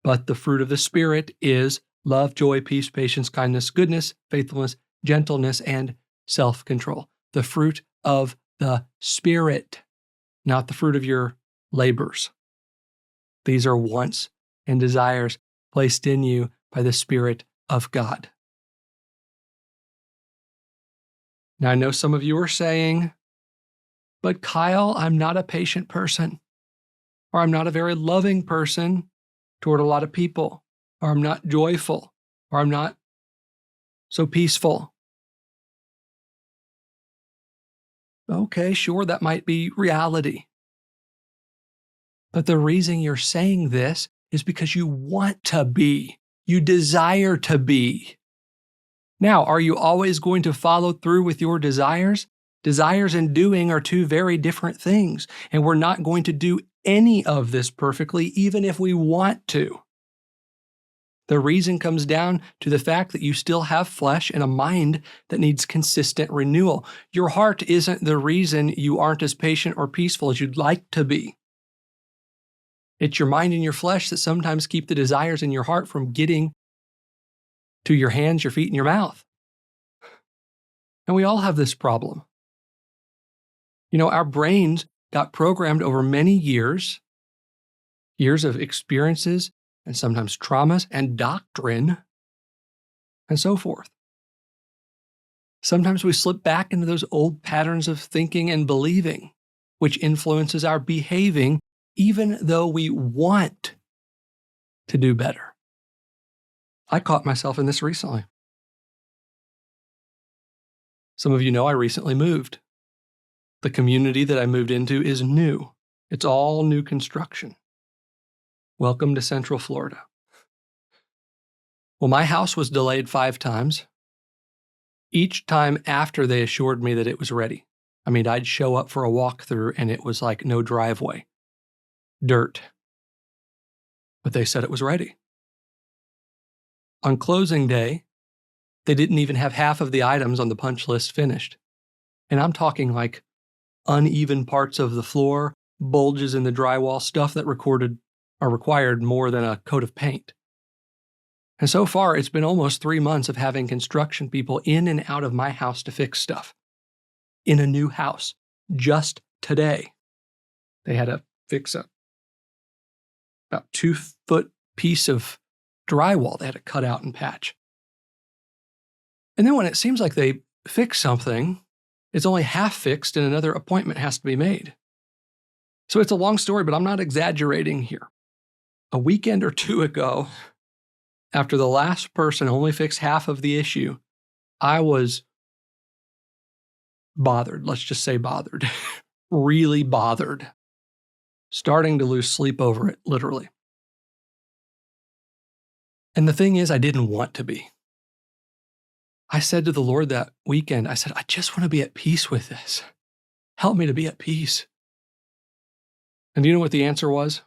But the fruit of the Spirit is love, joy, peace, patience, kindness, goodness, faithfulness, gentleness, and self-control. The fruit of the Spirit, not the fruit of your labors. These are wants and desires placed in you by the Spirit of God. Now, I know some of you are saying, but Kyle, I'm not a patient person, or I'm not a very loving person toward a lot of people, or I'm not joyful, or I'm not so peaceful. Okay, sure, that might be reality. But the reason you're saying this is because you want to be. You desire to be. Now, are you always going to follow through with your desires? Desires and doing are two very different things, and we're not going to do any of this perfectly, even if we want to. The reason comes down to the fact that you still have flesh and a mind that needs consistent renewal. Your heart isn't the reason you aren't as patient or peaceful as you'd like to be. It's your mind and your flesh that sometimes keep the desires in your heart from getting to your hands, your feet, and your mouth. And we all have this problem. You know, our brains got programmed over many years of experiences and sometimes traumas and doctrine and so forth. Sometimes we slip back into those old patterns of thinking and believing, which influences our behaving even though we want to do better. I caught myself in this recently. Some of you know I recently moved. The community that I moved into is new. It's all new construction. Welcome to Central Florida. Well, my house was delayed 5 times. Each time after they assured me that it was ready. I mean, I'd show up for a walkthrough and it was like no driveway. Dirt. But they said it was ready. On closing day, they didn't even have half of the items on the punch list finished. And I'm talking like uneven parts of the floor, bulges in the drywall, stuff that required more than a coat of paint. And so far, it's been almost 3 months of having construction people in and out of my house to fix stuff. In a new house. Just today, they had to fix about 2-foot piece of drywall they had to cut out and patch. And then when it seems like they fix something, it's only half fixed and another appointment has to be made. So it's a long story, but I'm not exaggerating here. A weekend or 2 ago, after the last person only fixed half of the issue, I was bothered. Let's just say bothered. Really bothered. Starting to lose sleep over it, literally. And the thing is, I didn't want to be. I said to the Lord that weekend, I said, I just want to be at peace with this. Help me to be at peace. And do you know what the answer was?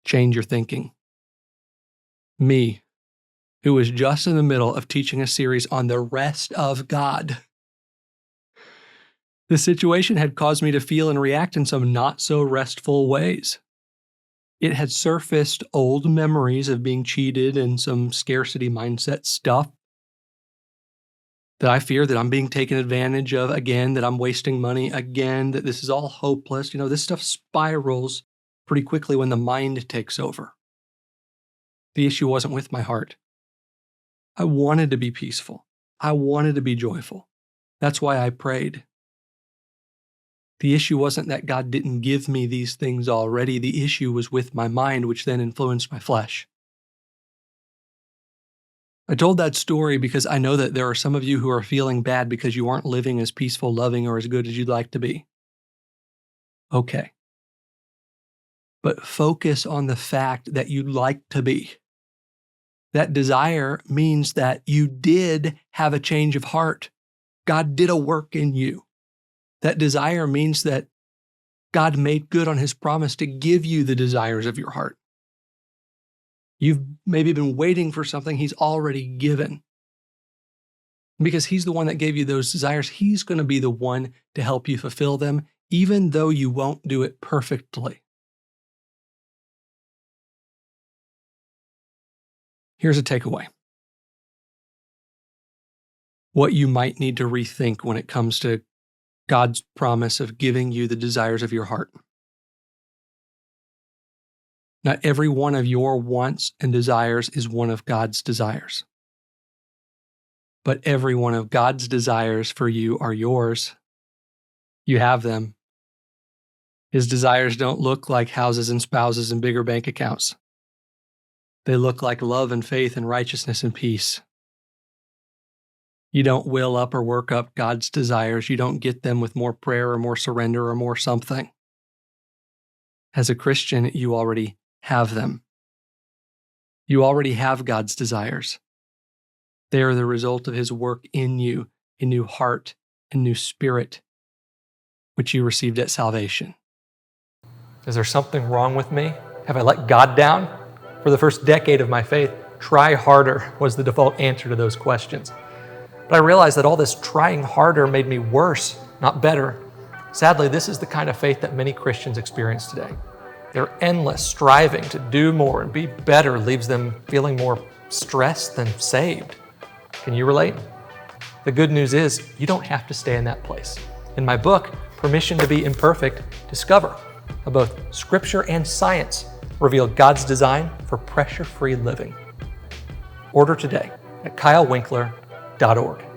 Change your thinking. Me, who was just in the middle of teaching a series on the rest of God. The situation had caused me to feel and react in some not so restful ways. It had surfaced old memories of being cheated and some scarcity mindset stuff that I fear that I'm being taken advantage of again, that I'm wasting money again, that this is all hopeless. You know, this stuff spirals pretty quickly when the mind takes over. The issue wasn't with my heart. I wanted to be peaceful. I wanted to be joyful. That's why I prayed. The issue wasn't that God didn't give me these things already. The issue was with my mind, which then influenced my flesh. I told that story because I know that there are some of you who are feeling bad because you aren't living as peaceful, loving, or as good as you'd like to be. Okay. But focus on the fact that you'd like to be. That desire means that you did have a change of heart. God did a work in you. That desire means that God made good on his promise to give you the desires of your heart. You've maybe been waiting for something he's already given. Because he's the one that gave you those desires, he's going to be the one to help you fulfill them, even though you won't do it perfectly. Here's a takeaway. What you might need to rethink when it comes to God's promise of giving you the desires of your heart. Not every one of your wants and desires is one of God's desires. But every one of God's desires for you are yours. You have them. His desires don't look like houses and spouses and bigger bank accounts. They look like love and faith and righteousness and peace. You don't will up or work up God's desires. You don't get them with more prayer or more surrender or more something. As a Christian, you already have them. You already have God's desires. They are the result of His work in you, a new heart, a new spirit, which you received at salvation. Is there something wrong with me? Have I let God down? For the first decade of my faith, try harder was the default answer to those questions. But I realized that all this trying harder made me worse, not better. Sadly, this is the kind of faith that many Christians experience today. Their endless striving to do more and be better leaves them feeling more stressed than saved. Can you relate? The good news is you don't have to stay in that place. In my book, Permission to be Imperfect, discover how both Scripture and science reveal God's design for pressure-free living. Order today at kylewinkler.org.